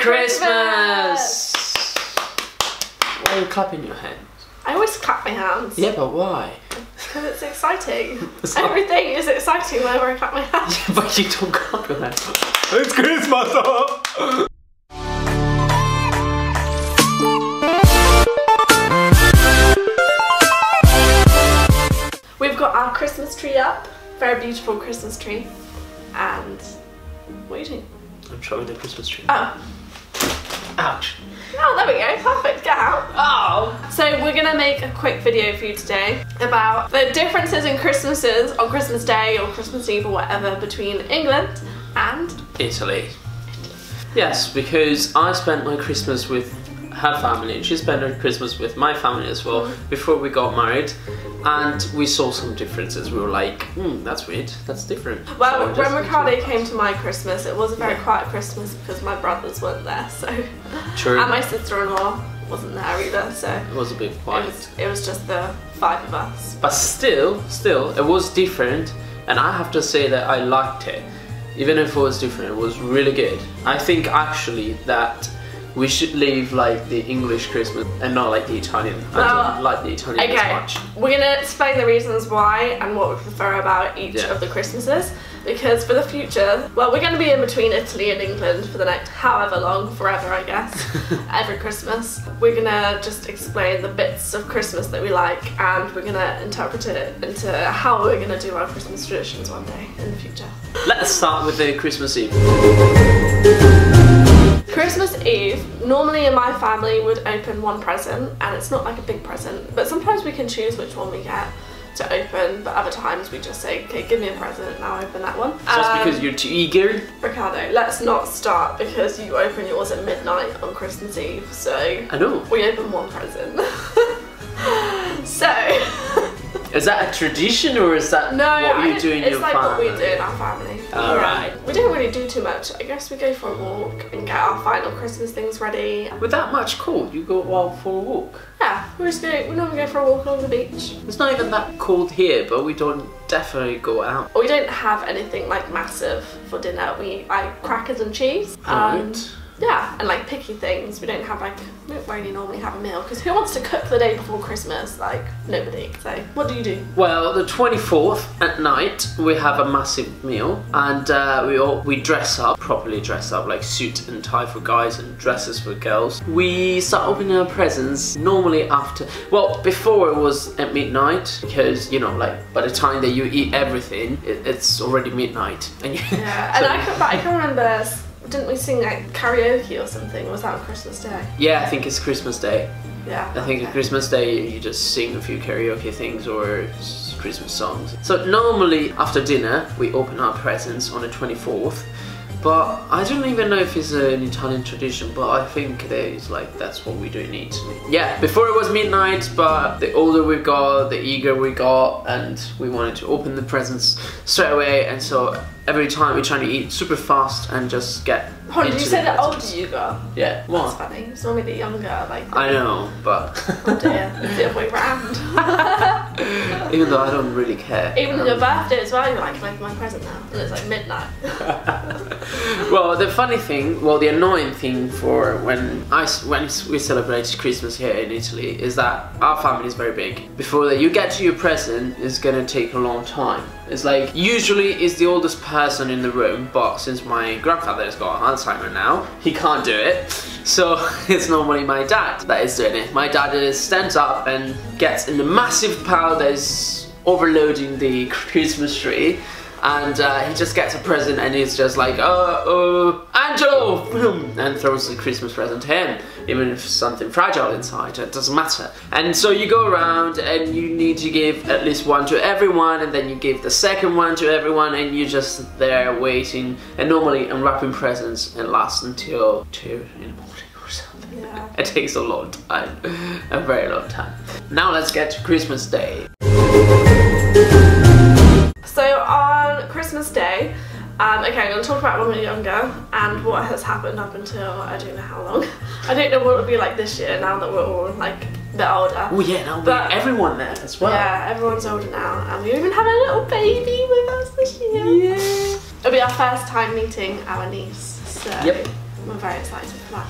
Christmas! Why are you clapping your hands? I always clap my hands. Yeah, but why? Because it's exciting. Everything is exciting whenever I clap my hands. Yeah, but you don't clap your hands. It's Christmas! We've got our Christmas tree up. Very beautiful Christmas tree. And what are you doing? I'm showing the Christmas tree. Oh. Ouch. Oh, there we go. Perfect. Get out. Oh. So we're going to make a quick video for you today about the differences in Christmases on Christmas Day or Christmas Eve or whatever between England and Italy. Yes, because I spent my Christmas with her family and she spent her Christmas with my family as well before we got married, and we saw some differences. We were like, that's weird, that's different. Well, so when Ricardo came to my Christmas, it was a very quiet Christmas because my brothers weren't there, so true. And my sister-in-law wasn't there either, so it was a bit quiet. It was just the 5 of us. But still, it was different, and I have to say that I liked it. Even if it was different, it was really good. I think actually that we should leave like the English Christmas and not like the Italian. I don't like the Italian as much. We're going to explain the reasons why and what we prefer about each of the Christmases, because for the future, well, we're going to be in between Italy and England for the next however long, forever I guess, every Christmas. We're going to just explain the bits of Christmas that we like, and we're going to interpret it into how we're going to do our Christmas traditions one day in the future. Let's start with the Christmas Eve. Christmas Eve, normally in my family, would open one present, and it's not like a big present, but sometimes we can choose which one we get to open, but other times we just say, okay, give me a present and I'll open that one. Just because you're too eager? Ricardo, let's not start because you open yours at midnight on Christmas Eve, so I know. We open one present. So is that a tradition or is that what you do in your family? It's like what we do in our family. Alright. We don't really do too much. I guess we go for a walk and get our final Christmas things ready. With that much cold, you go out for a walk? Yeah, we normally go for a walk along the beach. It's not even that cold here, but we don't definitely go out. We don't have anything like massive for dinner. We like crackers and cheese. Yeah, and like picky things. We don't really normally have a meal because who wants to cook the day before Christmas? Like nobody. So what do you do? Well, the 24th at night we have a massive meal, and we dress up, properly dress up, like suit and tie for guys and dresses for girls. We start opening our presents normally after, well, before it was at midnight, because you know, like by the time that you eat everything, it's already midnight. And yeah, and I can remember. Didn't we sing like karaoke or something? Was that on Christmas Day? Yeah, I think it's Christmas Day. Yeah. I think on Christmas Day you just sing a few karaoke things or Christmas songs. So normally after dinner we open our presents on the 24th. But I don't even know if it's an Italian tradition, but I think that's what we do in Italy. Yeah, before it was midnight, but the older we got, the eager we got, and we wanted to open the presents straight away, and so every time we're trying to eat super fast and just get Hold on, did you say the older you got? Yeah. What? That's funny. It's normally the younger, like... I know, but... Oh dear, it's the other way round. Even though I don't really care. Even on your birthday as well, you're like, can I have my present now? And it's like midnight. Well, the funny thing, the annoying thing for when we celebrate Christmas here in Italy is that our family is very big. Before that you get to your present, it's gonna take a long time. It's like, usually it's the oldest person in the room, but since my grandfather has got Alzheimer now, he can't do it. So it's normally my dad that is doing it. My dad stands up and gets in the massive pile that is overloading the Christmas tree, and he just gets a present and he's just like, Angelo! Boom! And throws the Christmas present to him. Even if it's something fragile inside, it doesn't matter. And so you go around and you need to give at least one to everyone, and then you give the second one to everyone, and you're just there waiting. And normally unwrapping presents, it lasts until 2 in the morning or something. Yeah. It takes a long time, a very long time. Now let's get to Christmas Day. So on Christmas Day, okay, I'm going to talk about when we were younger and what has happened up until I don't know how long. I don't know what it would be like this year now that we're all like a bit older. Oh yeah, now everyone there as well. Yeah, everyone's older now, and we even have a little baby with us this year. Yeah. It'll be our first time meeting our niece, so yep. we're very excited for that.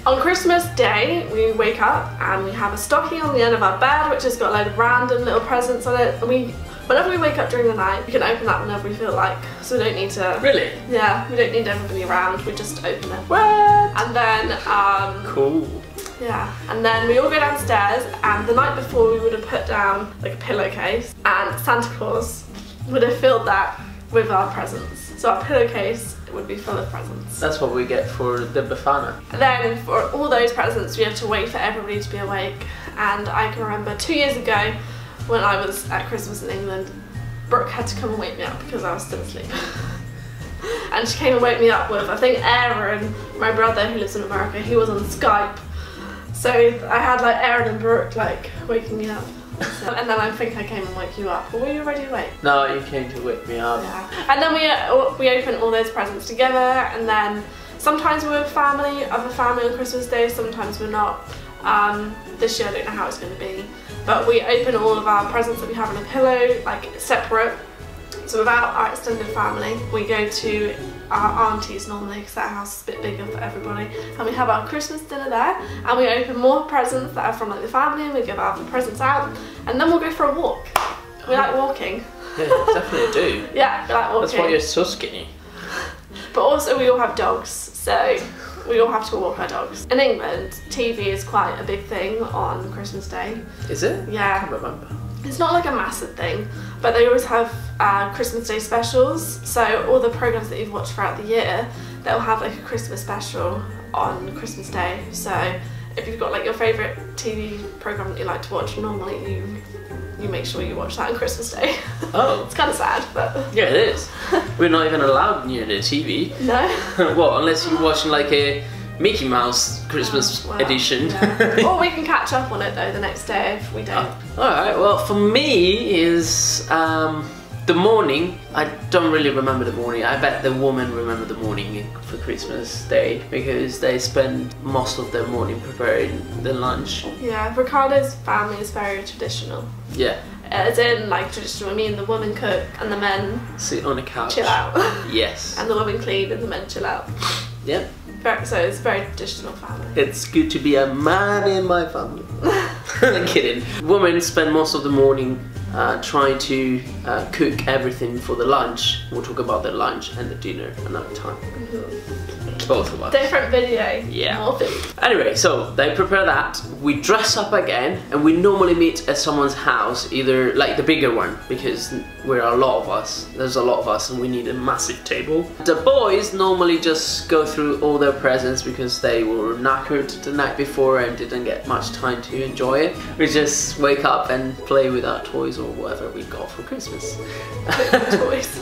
On Christmas Day, we wake up and we have a stocking on the end of our bed, which has got a load of random little presents on it. And whenever we wake up during the night, we can open that whenever we feel like. So we don't need to... Really? Yeah, we don't need everybody around. We just open it. What? And then... Cool. Yeah, and then we all go downstairs, and the night before we would have put down like a pillowcase, and Santa Claus would have filled that with our presents. So our pillowcase would be full of presents. That's what we get for the Befana. And then for all those presents we have to wait for everybody to be awake. And I can remember 2 years ago when I was at Christmas in England, Brooke had to come and wake me up because I was still asleep. And she came and woke me up with, I think, Aaron, my brother who lives in America. He was on Skype. So I had like Aaron and Brooke like waking me up. So, and then I think I came and woke you up. Or were you already awake? No, you came to wake me up. Yeah. And then we open all those presents together, and then sometimes we're with family, other family on Christmas Day, sometimes we're not. This year I don't know how it's going to be. But we open all of our presents that we have in a pillow, like separate. So without our extended family, we go to our aunties normally because that house is a bit bigger for everybody, and we have our Christmas dinner there, and we open more presents that are from like the family, and we give our presents out, and then we'll go for a walk. We like walking. Yeah, definitely do. Yeah, we like walking. That's why you're so skinny. But also we all have dogs, so we all have to walk our dogs. In England, TV is quite a big thing on Christmas Day. Is it? Yeah. I can't remember. It's not like a massive thing, but they always have Christmas Day specials. So all the programs that you've watched throughout the year, they'll have like a Christmas special on Christmas Day. So if you've got like your favourite TV program that you like to watch, normally you make sure you watch that on Christmas Day. Oh. It's kind of sad, but... Yeah, it is. We're not even allowed near the TV. No. Well, unless you're watching like a Mickey Mouse Christmas edition. Yeah. Or we can catch up on it though the next day if we don't. Alright, well for me is the morning. I don't really remember the morning. I bet the women remember the morning for Christmas Day because they spend most of their morning preparing the lunch. Yeah, Ricardo's family is very traditional. Yeah. As in like traditional, I mean the women cook and the men sit on a couch. Chill out. Yes. And the women clean and the men chill out. Yep. So it's a very traditional family. It's good to be a man in my family. I'm kidding. Women spend most of the morning trying to cook everything for the lunch. We'll talk about the lunch and the dinner another time. Both of us. Different video. Yeah. More food. Anyway, so they prepare that. We dress up again, and we normally meet at someone's house, either like the bigger one, because we're a lot of us. There's a lot of us, and we need a massive table. The boys normally just go through all their presents because they were knackered the night before and didn't get much time to enjoy it. We just wake up and play with our toys or whatever we got for Christmas. Toys.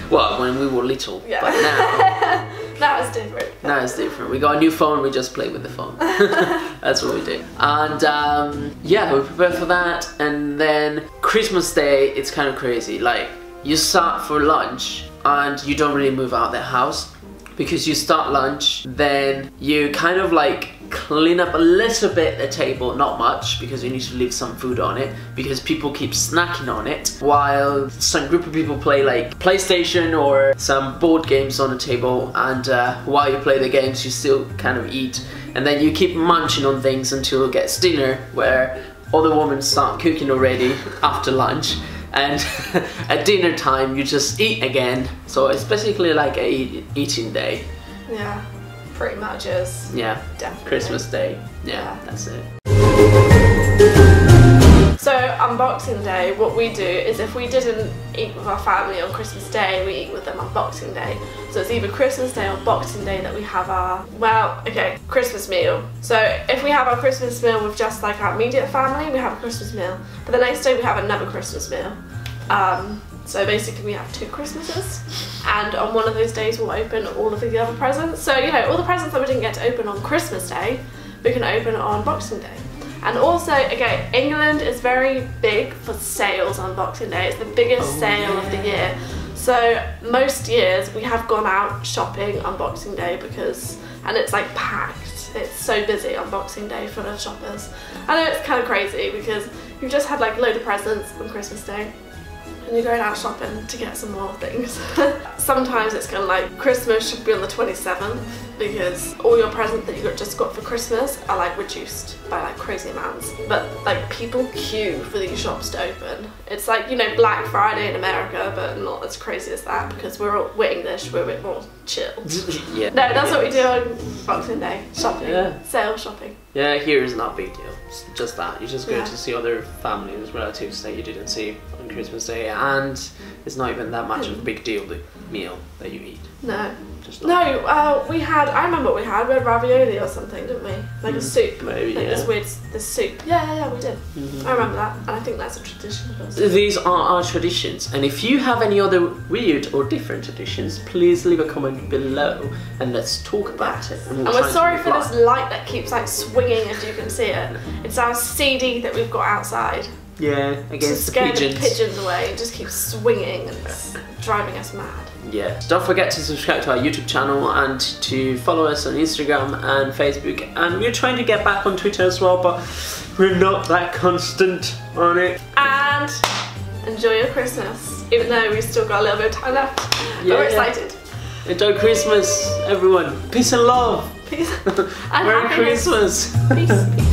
Well, when we were little, yeah. But now. Now it's different. Now it's different. We got a new phone, we just play with the phone. That's what we do. And yeah, we prepare for that, and then Christmas Day, it's kind of crazy. Like, you start for lunch and you don't really move out the house because you start lunch, then you kind of like clean up a little bit the table, not much because you need to leave some food on it because people keep snacking on it while some group of people play like PlayStation or some board games on the table, and while you play the games you still kind of eat, and then you keep munching on things until it gets dinner where all the women start cooking already after lunch, and at dinner time you just eat again. So it's basically like a eating day. Yeah. Pretty much is. Yeah, definitely. Christmas Day. Yeah, that's it. So on Boxing Day, what we do is if we didn't eat with our family on Christmas Day, we eat with them on Boxing Day. So it's either Christmas Day or Boxing Day that we have our, Christmas meal. So if we have our Christmas meal with just like our immediate family, we have a Christmas meal. But the next day we have another Christmas meal. So basically we have 2 Christmases, and on one of those days we'll open all of the other presents. So, you know, all the presents that we didn't get to open on Christmas Day, we can open on Boxing Day. And also, again, England is very big for sales on Boxing Day. It's the biggest sale of the year. So most years we have gone out shopping on Boxing Day and it's like packed. It's so busy on Boxing Day full of shoppers. I know it's kind of crazy because you've just had like a load of presents on Christmas Day. and you're going out shopping to get some more things. Sometimes it's kind of like Christmas should be on the 27th because all your presents that you just got for Christmas are like reduced by like crazy amounts. But like people queue for these shops to open. It's like, you know, Black Friday in America, but not as crazy as that because we're English, we're a bit more chilled. Yeah. No, that's what we do on Boxing Day. Shopping. Yeah. Sale shopping. Yeah, here is not a big deal. It's just that. You just go to see other families, relatives that you didn't see on Christmas Day, and it's not even that much of a big deal, the meal that you eat. No. Just not. No, I remember what we had. We had ravioli or something, didn't we? Like a soup. Maybe, like yeah. This soup. Yeah, we did. I remember that, and I think that's a tradition of us. These are our traditions, and if you have any other weird or different traditions, please leave a comment below and let's talk about it. And we're sorry for this light that keeps like swinging as you can see it. It's our CD that we've got outside. Yeah, against to the pigeons. scare the pigeons away. It just keeps swinging and it's driving us mad. Yeah. Don't forget to subscribe to our YouTube channel and to follow us on Instagram and Facebook. And we're trying to get back on Twitter as well, but we're not that constant on it. And enjoy your Christmas, even though we've still got a little bit of time left. Yeah, we're excited. Enjoy Christmas, everyone. Peace and love. Peace. And Merry Christmas. Peace.